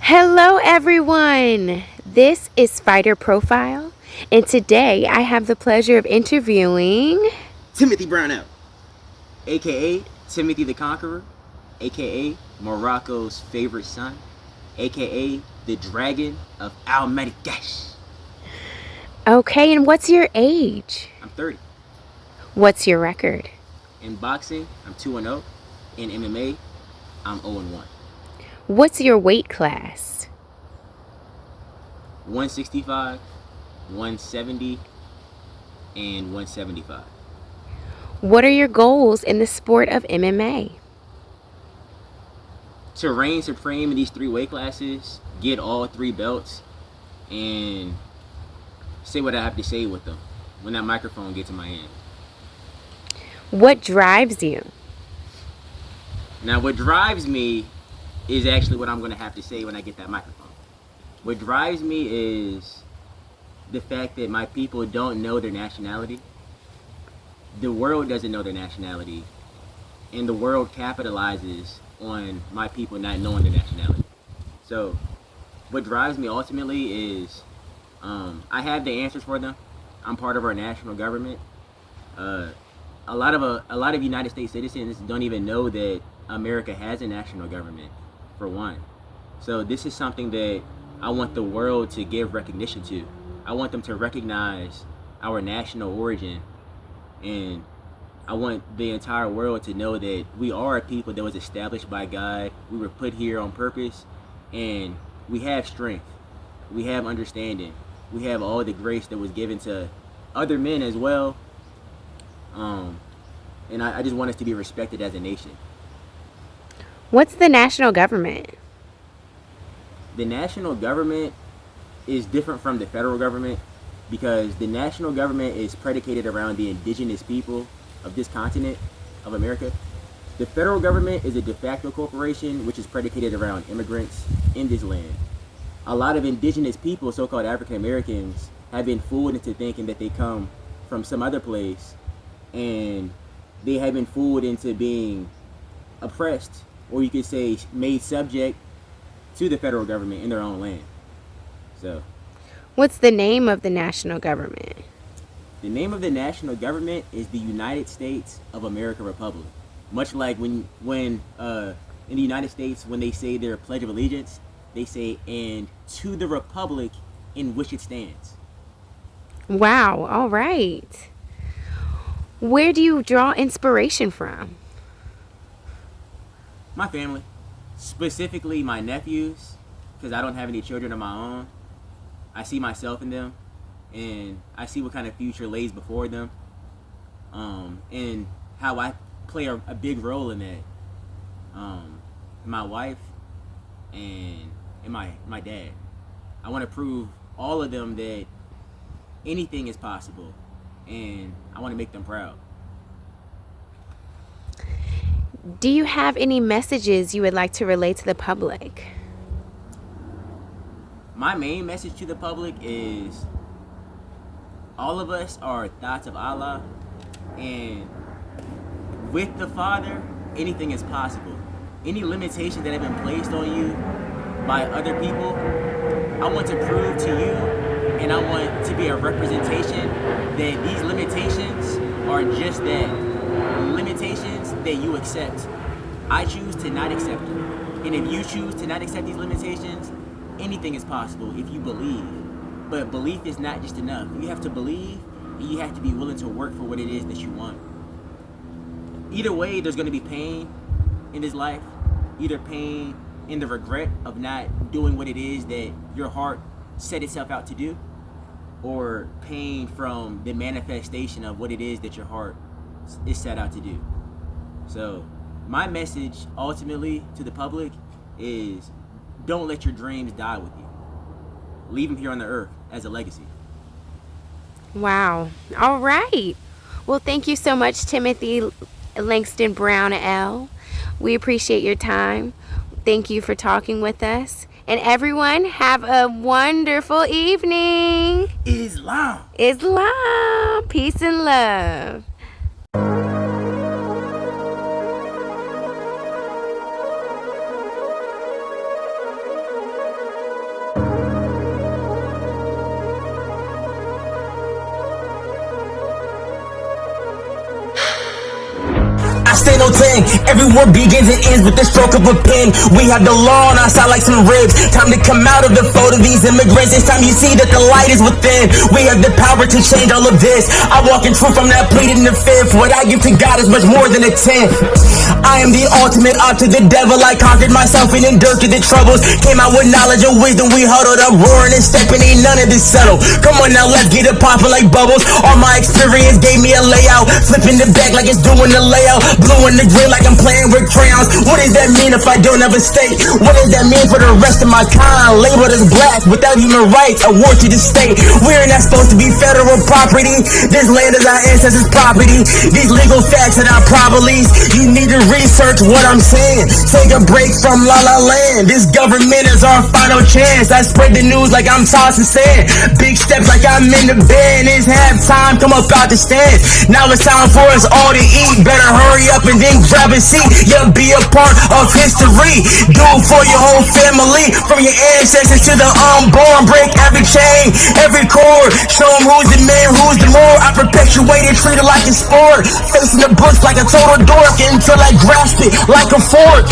Hello, everyone. This is Fighter Profile, and today I have the pleasure of interviewing Timothy Browne, aka Timothy the Conqueror, aka Morocco's favorite son, aka the Dragon of Al Marrakesh. Okay, and what's your age? I'm 30. What's your record? In boxing, I'm 2-0. In MMA, I'm 0-1. What's your weight class? 165, 170, and 175. What are your goals in the sport of MMA? To reign supreme in these three weight classes, get all three belts, and say what I have to say with them when that microphone gets in my hand. What drives you? Now, what drives me is actually what I'm going to have to say when I get that microphone. What drives me is the fact that my people don't know their nationality. The world doesn't know their nationality. And the world capitalizes on my people not knowing their nationality. So, what drives me ultimately is I have the answers for them. I'm part of our national government. A lot of United States citizens don't even know that America has a national government, for one. So this is something that I want the world to give recognition to. I want them to recognize our national origin, and I want the entire world to know that we are a people that was established by God. We were put here on purpose, and we have strength. We have understanding. We have all the grace that was given to other men as well. And I just want us to be respected as a nation. What's the national government? The national government is different from the federal government because the national government is predicated around the indigenous people of this continent of America. The federal government is a de facto corporation which is predicated around immigrants in this land. A lot of indigenous people, so-called African Americans, have been fooled into thinking that they come from some other place, and they have been fooled into being oppressed, or you could say made subject to the federal government in their own land. So, What's the name of the national government? the name of the national government is the United States of America Republic. Much like when in the United States, when they say their Pledge of Allegiance, they say, "And to the republic in which it stands." Wow, all right. Where do you draw inspiration from? My family, specifically my nephews, because I don't have any children of my own. I see myself in them, and I see what kind of future lays before them, and how I play a big role in that. My wife and my dad. I want to prove all of them that anything is possible, and I want to make them proud. Do you have any messages you would like to relate to the public? My main message to the public is all of us are thoughts of Allah, and with the Father, anything is possible. Any limitations that have been placed on you by other people, I want to prove to you, and I want to be a representation that these limitations are just that, limitations that you accept. I choose to not accept them. And if you choose to not accept these limitations, anything is possible if you believe. But belief is not just enough. You have to believe, and you have to be willing to work for what it is that you want. Either way, there's going to be pain in this life. Either pain in the regret of not doing what it is that your heart set itself out to do, or pain from the manifestation of what it is that your heart is set out to do. So my message ultimately to the public is don't let your dreams die with you. Leave them here on the earth as a legacy. Wow. All right. Well, thank you so much, Timothy Langston Browne L. We appreciate your time. Thank you for talking with us. And everyone, have a wonderful evening. Islam. Islam. Peace and love. ain't no 10. Every war begins and ends with the stroke of a pen. We have the law on our side like some ribs. Time to come out of the fold of these immigrants. It's time you see that the light is within. We have the power to change all of this. I walk in truth, I'm not pleading the fifth. What I give to God is much more than a tenth. I am the ultimate up to the devil. I conquered myself and endured through the troubles. Came out with knowledge and wisdom. We huddled up, roaring and stepping. Ain't none of this settle. Come on now, let's get it popping like bubbles. All my experience gave me a layout. Flipping the back like it's doing the layout. Blue in the green like I'm playing with crayons. What does that mean if I don't have a state? What does that mean for the rest of my kind? Labeled as black without human rights. A war to the state. We're not supposed to be federal property. This land is our ancestors' property. These legal facts are not properties. You need to research what I'm saying. Take a break from La La Land. This government is our final chance. I spread the news like I'm tossing sand. Big steps like I'm in the band. It's halftime, come up out the stand. Now it's time for us all to eat. Better hurry up and then grab a seat. Yeah, be a part of history. Do it for your whole family. From your ancestors to the unborn. Break every chain, every cord. Show them who's the man, who's the more. I perpetuate it, treat it like a sport. Facing the bush like a total dork until I grasp it like a fork.